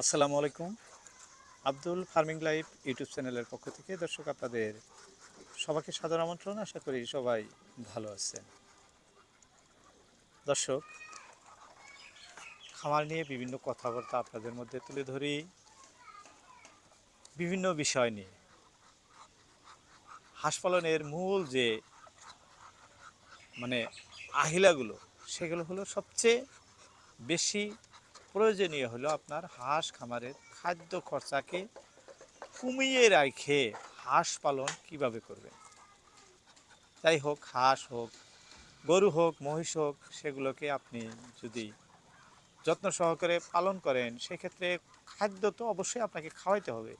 আসসালামু আলাইকুম। Abdul farming life YouTube চ্যানেলের পক্ষ থেকে দর্শক আপনাদের সবাইকে সাদর আমন্ত্রণ। আশা করি সবাই ভালো আছেন। দর্শক, খামার নিয়ে বিভিন্ন কথাবার্তা আপনাদের মধ্যে তুলে ধরি, বিভিন্ন বিষয় নিয়ে। হাঁস পালনের মূল যে মানে আহিলাগুলো, সেগুলো হলো সবচেয়ে বেশি প্রয়োজনীয় হলো আপনার হাঁস খামারের খাদ্য খরচাকে কমিয়ে রেখে হাঁস পালন কিভাবে করবেন। যাই হোক, হাঁস হোক, গরু হোক, মহিষ হোক, সেগুলোকে আপনি যদি যত্ন সহকারে পালন করেন, সেক্ষেত্রে খাদ্য তো অবশ্যই আপনাকে খাওয়াইতে হবে।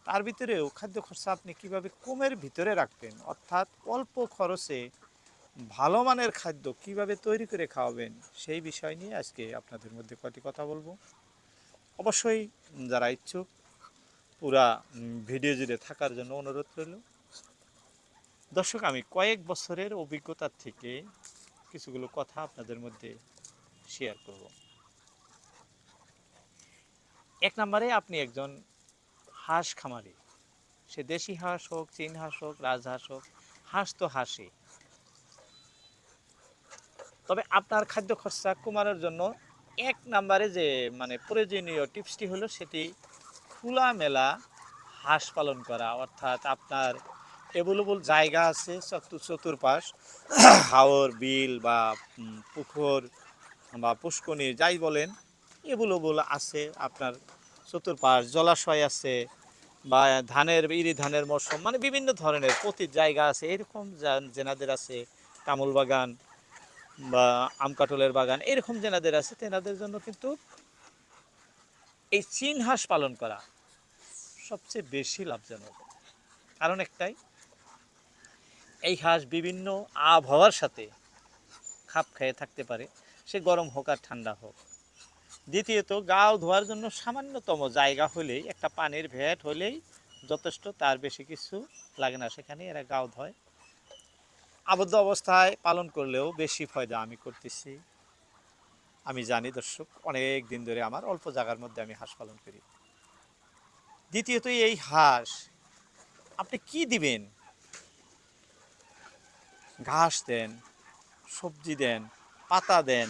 তার ভিতরেও খাদ্য খরচা আপনি কিভাবে কমের ভিতরে রাখবেন, অর্থাৎ অল্প খরচে ভালো মানের খাদ্য কিভাবে তৈরি করে খাওয়াবেন, সেই বিষয় নিয়ে আজকে আপনাদের মধ্যে কয়েকটি কথা বলবো। অবশ্যই যারা ইচ্ছুক পুরা ভিডিও জুড়ে থাকার জন্য অনুরোধ রইল। দর্শক, আমি কয়েক বছরের অভিজ্ঞতার থেকে কিছুগুলো কথা আপনাদের মধ্যে শেয়ার করব। এক নম্বরে, আপনি একজন হাঁস খামারি, সে দেশি হাঁস হোক, চীন হাঁস হোক, রাজহাঁস হোক, হাঁস তো হাঁসই। তবে আপনার খাদ্য খরচা কমানোর জন্য এক নম্বরে যে প্রয়োজনীয় টিপসটি হলো সেটি খোলামেলা হাঁস পালন করা। অর্থাৎ আপনার অ্যাভেলেবল জায়গা আছে চতুর্পাশ, হাওর, বিল বা পুকুর বা পুষ্করণী যাই বলেন, এভেলেবল আছে আপনার চতুর্পাশ, জলাশয় আছে বা ধানের মৌসুম, বিভিন্ন ধরনের প্রতি জায়গা আছে। এরকম যেনাদের আছে তামুল বাগান বা আম কাঁঠালের বাগান, এরকম যেনাদের আছে তেনাদের জন্য কিন্তু এই চীন হাঁস পালন করা সবচেয়ে বেশি লাভজনক। কারণ একটাই, এই হাঁস বিভিন্ন আবহাওয়ার সাথে খাপ খেয়ে থাকতে পারে, সে গরম হোক আর ঠান্ডা হোক। দ্বিতীয়ত, গাও ধোয়ার জন্য সামান্যতম জায়গা হলেই, একটা পানির ভ্যাট হলেই যথেষ্ট, তার বেশি কিছু লাগে না, সেখানে এরা গাও ধোয়। আবদ্ধ অবস্থায় পালন করলেও বেশি ফায়দা আমি করতেছি, আমি জানি দর্শক, অনেক দিন ধরে আমার অল্প জায়গার মধ্যে আমি হাঁস পালন করি। দ্বিতীয়ত, এই হাঁস আপনি কি দিবেন? ঘাস দেন, সবজি দেন, পাতা দেন,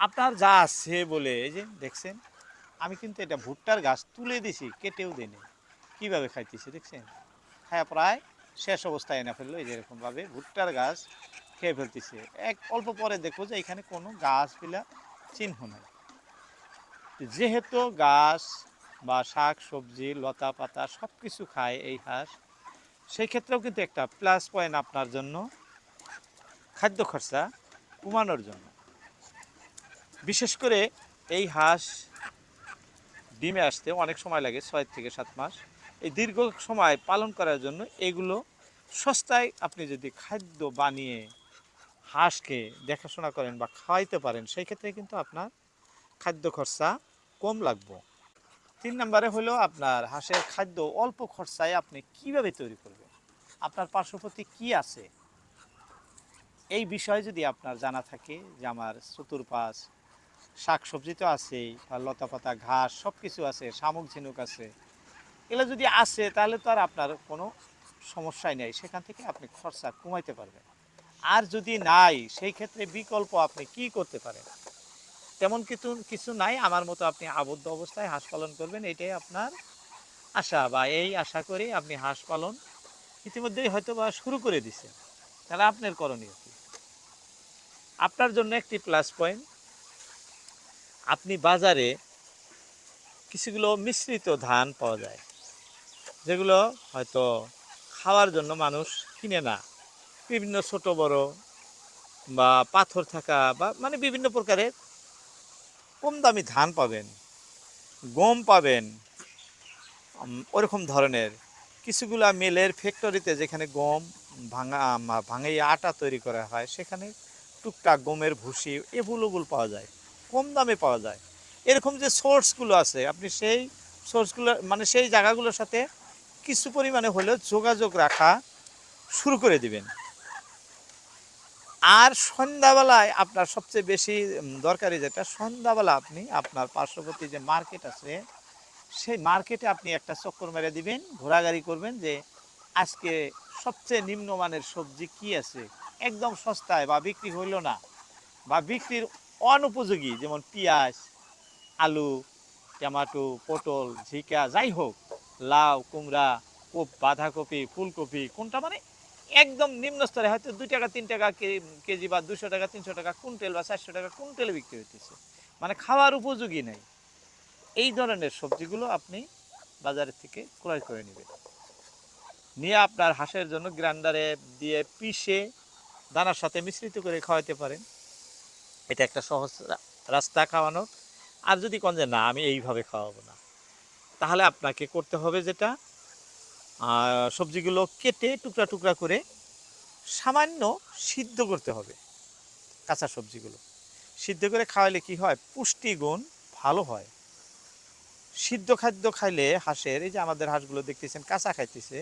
আপনার যা আছে বলে। এই যে দেখছেন, আমি কিন্তু এটা ভুট্টার গাছ তুলে দিছি, কেটেও দিইনি। কীভাবে খাইতেছি দেখছেন? খায়া প্রায় শেষ অবস্থায় এনে ফেললো। এই যেরকমভাবে ভুট্টার গাছ খেয়ে ফেলতেছে। অল্প পরে দেখবো যে এখানে কোনো গাছ পিলা চিহ্ন নাই। যেহেতু গাছ বা শাক সবজি লতা পাতা সব কিছু খায় এই হাঁস, সেই ক্ষেত্রেও কিন্তু একটা প্লাস পয়েন্ট আপনার জন্য খাদ্য খরচা কমানোর জন্য। বিশেষ করে এই হাঁস ডিমে আসতে অনেক সময় লাগে, 6 থেকে 7 মাস। এই দীর্ঘ সময় পালন করার জন্য এগুলো সস্তায় আপনি যদি খাদ্য বানিয়ে হাঁসকে দেখাশোনা করেন বা খাওয়াইতে পারেন, সেই ক্ষেত্রে কিন্তু আপনার খাদ্য খরচা কম লাগবে। 3 নম্বরে হলো আপনার হাঁসের খাদ্য অল্প খরচায় আপনি কিভাবে তৈরি করবেন, আপনার পার্শ্ববর্তী কি আছে, এই বিষয়ে যদি আপনার জানা থাকে যে আমার চতুর্পাশ শাক সবজি তো আছেই, আর লতা পাতা ঘাস সব কিছু আছে, শামুক ঝিনুক আছে, এগুলো যদি আসে তাহলে তো আর আপনার কোনো সমস্যাই নেই, সেখান থেকে আপনি খরচা কমাইতে পারবেন। আর যদি নাই, সেই ক্ষেত্রে বিকল্প আপনি কি করতে পারেন? তেমন কিছু কিছু নাই, আমার মতো আপনি আবদ্ধ অবস্থায় হাঁস পালন করবেন, এটাই আপনার আশা, বা এই আশা করি আপনি হাঁস পালন ইতিমধ্যেই হয়তো বা শুরু করে দিচ্ছেন। তাহলে আপনার করণীয় কি? আপনার জন্য একটি প্লাস পয়েন্ট, আপনি বাজারে কিছুগুলো মিশ্রিত ধান পাওয়া যায়, যেগুলো হয়তো খাওয়ার জন্য মানুষ কিনে না। বিভিন্ন ছোট বড় বা পাথর থাকা বা বিভিন্ন প্রকারের কম দামি ধান পাবেন, গম পাবেন। ওরকম ধরনের কিছুগুলা মিলের ফ্যাক্টরিতে, যেখানে গম ভাঙিয়ে আটা তৈরি করা হয়, সেখানে টুকটাক গমের ভুসি এভেলেবল পাওয়া যায়, কম দামে পাওয়া যায়। এরকম যে সোর্সগুলো আছে, আপনি সেই সোর্সগুলো সেই জায়গাগুলোর সাথে কিছু পরিমাণে হলেও যোগাযোগ রাখা শুরু করে দিবেন। আর সন্ধ্যাবেলায় আপনার সবচেয়ে বেশি দরকারি যেটা, সন্ধ্যাবেলা আপনি আপনার পার্শ্ববর্তী যে মার্কেট আছে সেই মার্কেটে আপনি একটা চক্কর মেরে দিবেন, ঘোরাঘুরি করবেন যে আজকে সবচেয়ে নিম্নমানের সবজি কি আছে একদম সস্তায় বা বিক্রি হইল না বা বিক্রির অনুপযোগী, যেমন পেঁয়াজ, আলু, টমেটো, পটল, ঝিকা, যাই হোক, লাউ, কুমড়া, বাঁধাকপি, ফুলকপি, কোনটা মানে একদম নিম্ন স্তরে, হয়তো 2 টাকা 3 টাকা কেজি বা 200 টাকা 300 টাকা কুইন্টাল বা 400 টাকা কুইন্টালে বিক্রি হইতেছে, মানে খাওয়ার উপযোগী নেই। এই ধরনের সবজিগুলো আপনি বাজারের থেকে ক্রয় করে নেবেন, নিয়ে আপনার হাঁসের জন্য গ্রাইন্ডারে দিয়ে পিষে দানার সাথে মিশ্রিত করে খাওয়াতে পারেন। এটা একটা সহজ রাস্তা খাওয়ানোর। আর যদি কোন যে না আমি এইভাবে খাওয়াবো না, তাহলে আপনাকে করতে হবে যেটা, সবজিগুলো কেটে টুকরা টুকরা করে সামান্য সিদ্ধ করতে হবে। কাঁচা সবজিগুলো সিদ্ধ করে খাওয়ালে কি হয়, পুষ্টিগুণ ভালো হয়। সিদ্ধ খাদ্য খাইলে হাঁসের, এই যে আমাদের হাঁসগুলো দেখতেছেন কাঁচা খাইতেছে,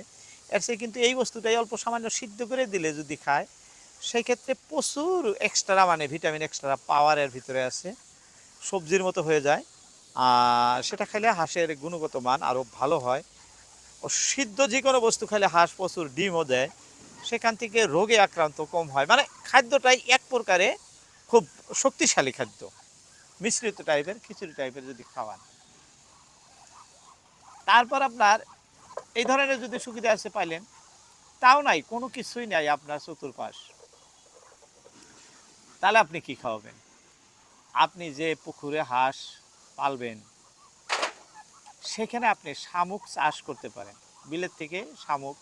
এর চেয়ে কিন্তু এই বস্তুটাই অল্প সামান্য সিদ্ধ করে দিলে যদি খায়, সেই ক্ষেত্রে প্রচুর এক্সট্রা, মানে ভিটামিন এক্সট্রা পাওয়ারের ভিতরে আছে, সবজির মতো হয়ে যায়। আর সেটা খাইলে হাঁসের গুণগত মান আরও ভালো হয়। ও সিদ্ধ যে কোনো বস্তু খাইলে হাঁস প্রচুর ডিমও দেয়, সেখান থেকে রোগে আক্রান্ত কম হয়। মানে খাদ্যটাই এক প্রকারে খুব শক্তিশালী খাদ্য, মিশ্রিত টাইপের খিচুড়ি টাইপের যদি খাওয়ান। তারপর আপনার এই ধরনের যদি সুবিধা আছে পাইলেন, তাও নাই, কোনো কিছুই নাই আপনার চতুর্পাশ, তাহলে আপনি কি খাওয়াবেন? আপনি যে পুকুরে হাঁস পালবেন, সেখানে আপনি শামুক চাষ করতে পারেন। বিলেত থেকে শামুক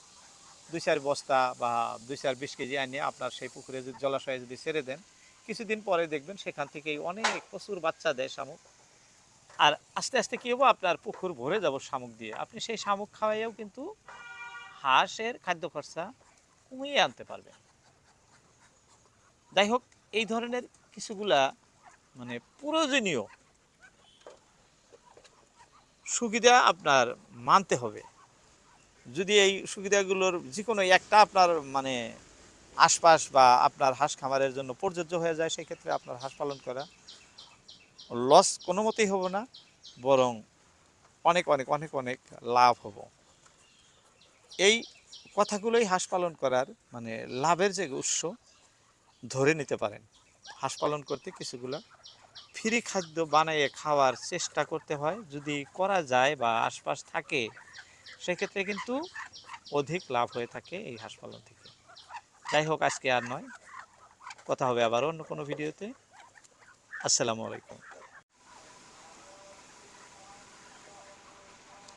2-4 বস্তা বা 2-4 20 কেজি আনিয়ে আপনার সেই পুকুরে যদি, জলাশয়ে যদি ছেড়ে দেন, কিছুদিন পরে দেখবেন সেখান থেকেই অনেক প্রচুর বাচ্চা দেয় শামুক। আর আস্তে আস্তে কী হবো, আপনার পুকুর ভরে যাব শামুক দিয়ে। আপনি সেই শামুক খাওয়াইয়াও কিন্তু হাঁসের খাদ্য খরচা কমিয়ে আনতে পারবেন। যাই হোক, এই ধরনের কিছুগুলা মানে প্রয়োজনীয় সুবিধা আপনার মানতে হবে। যদি এই সুবিধাগুলোর যে কোনো একটা আপনার মানে আশপাশ বা আপনার হাঁস খামারের জন্য প্রযোজ্য হয়ে যায়, সেক্ষেত্রে আপনার হাঁস পালন করা লস কোনো মতেই হবো না, বরং অনেক অনেক অনেক অনেক লাভ হব। এই কথাগুলোই হাঁস পালন করার মানে লাভের যে উৎস ধরে নিতে পারেন। হাঁস পালন করতে কিছুগুলো ফ্রি খাদ্য বানিয়ে খাওয়ার চেষ্টা করতে হয়, যদি করা যায় বা আশপাশ থাকে, সেক্ষেত্রে কিন্তু অধিক লাভ হয়ে থাকে এই হাঁস পালন থেকে। যাই হোক, আজকে আর নয়, কথা হবে আবার অন্য কোনো ভিডিওতে। আসসালামু আলাইকুম।